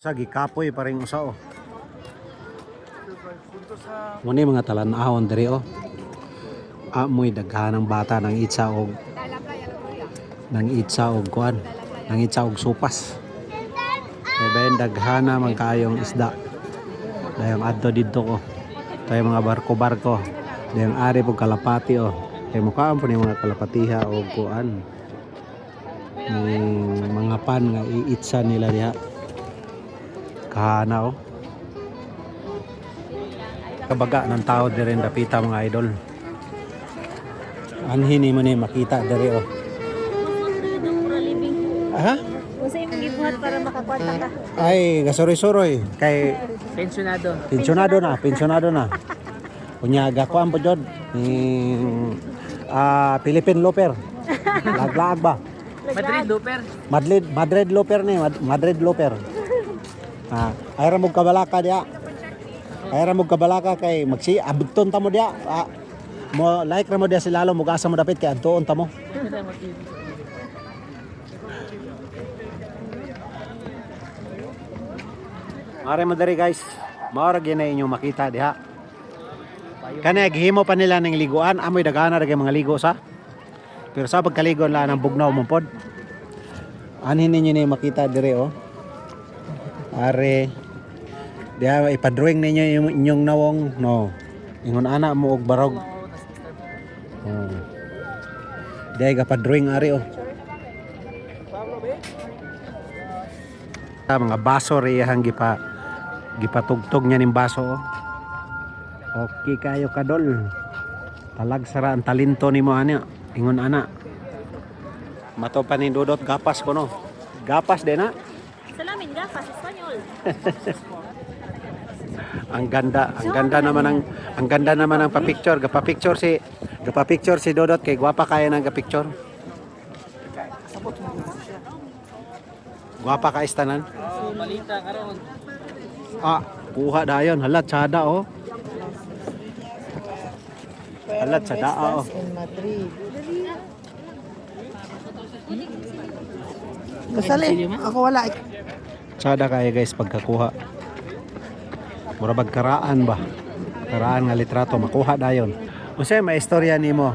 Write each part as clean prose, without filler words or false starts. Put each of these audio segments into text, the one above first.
Sa gikapoy pa rin usa oh. Muni mga talan-ahon diri oh. Amoy daghanang bata ng itsa og kuan, ng itsa og supas. Kay bayan daghana man kaayong isda. Dayong adto didto ko. Tay mga barko-barko. Dayong ari pug kalapati oh. Kay mukhaan po ni mga kalapatiha og kuan. Mga pan nga iitsa nila diha. Kahana oh. Kabaga ng tao diri dapita mga idol. Anhin mo ni makita diri oh. Ha? Usay mong gibuhat para makakwanta ka. Ay, gasuri-suroy kay Pensionado. pensionado na. Unya gakuan po jud ni Philippine Loper. Laglag ba? Madrid Looper. Madrid Loper ni, Madrid Loper. Ayra mo kabalaka dia. Ayra mo kabalaka kay magsi abton ta mo dia. Mo like ra mo dia si lalo mo gasa mo dapit kay adtoon ta mo. Mare mo diri guys. Mao ra gyud inyong makita diha. Kani gihimo pa nila ning liguan, amoy dagana ra mga ligo sa. Pero sa pagkaligo la ng bugnaw mo pod. Anin ninyo ni makita dire oh. Are diha ipadrawing ninyo yung inyong nawong no. Ingon ana mo og barog. Oh. Diha ipadrawing ari oh. Mga baso riyahang gipatugtog niya ning baso oh. Okay kayo kadol. Talag sara ang talento nimo ana. Ingon ana. Mato pa ni Dudot gapas ko no. Gapas din na. Salamin gapas Espanyol. Ang ganda naman ang pa-picture. Gapa-picture si Dudot kay gwapa kaya nang ga-picture. Gwapa ka istanan. So, balita karon. Kuha dayon. Halat sada oh. Halat sada oh. In Madrid. Kasali, Ako wala. Sada kaya guys pagkakuha. Mura karaan ba? Karaan nga litrato makuha dayon. Unsay may istorya nimo?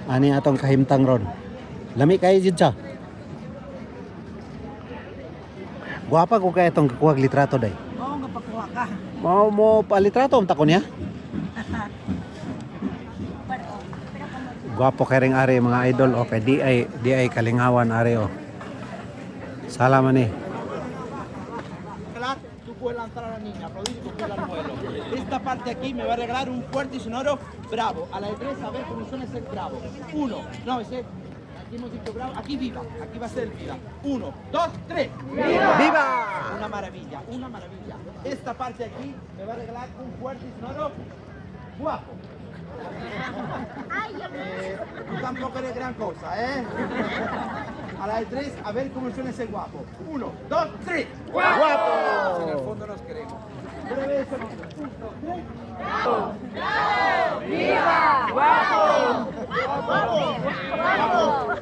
Ani atong kahimtang ron. Lami kay jud siya. Guwapa ko kay itong kakuha litrato day. Oo nga pagkuha ka. Mo pa litrato ang takon niya. Guwapo kay ring ari mga idol okay di ay kalingawan ari oh. Salamat ni. Tú puedes lanzar a la niña, aplaudir y coger al vuelo. Esta parte aquí me va a regalar un fuerte y sonoro bravo. A la de tres, a ver cómo suena ese bravo. Uno, no, ese. Aquí hemos dicho bravo, aquí viva. Aquí va a ser el viva. Uno, dos, tres. ¡Viva! Viva! Una maravilla, una maravilla. Esta parte aquí me va a regalar un fuerte y sonoro guapo. Tú tampoco eres gran cosa, ¿eh? A la de tres, a ver cómo suena ese guapo. Uno, dos, tres. ¡Guapo! En el fondo nos queremos. Breve eso. ¡Viva! ¡Guapo! ¡Guapo! ¡Guapo!